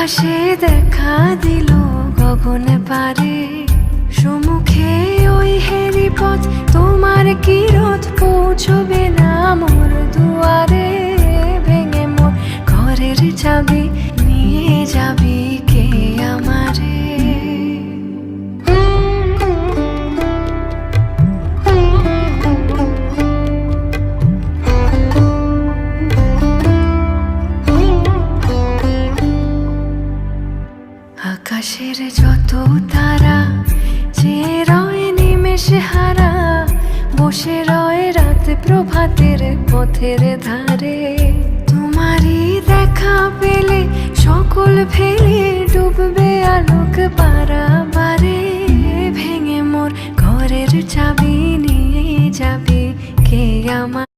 আকাশে দেখা দিল গগনে পারে, সম্মুখে ওই হেরি পথ, তোমার কি রথ পৌঁছবে না মোর দুয়ারে। ভেঙে মোর ঘরের চাবি নিয়ে যাবি কে আমারে। আকাশের যত তারা যে রয় নিমেষে হারা, বসে রয় রাত প্রভাতের পথের ধারে। তোমারই দেখা পেলে সকল ফেলে ডুববে আলোক পারাবারে। ভেঙে মোর ঘরের চাবি নিয়ে যাবি কে আমার।